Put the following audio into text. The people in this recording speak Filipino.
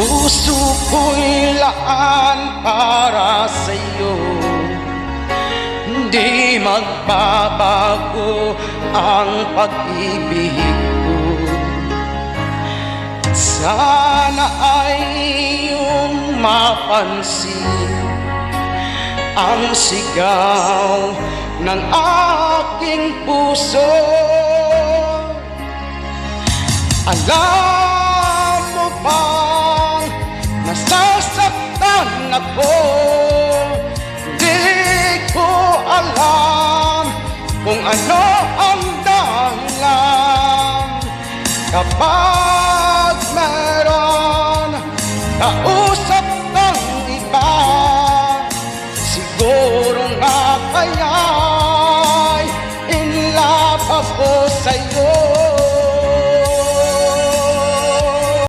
Puso ko'y laan para sa'yo, hindi magbabago ang pag-ibig ko. Sana ay iyong mapansin ang sigaw ng aking puso. Alam mo bang nasasaktan ako? Di ko alam kung ano ang dahilan kapag meron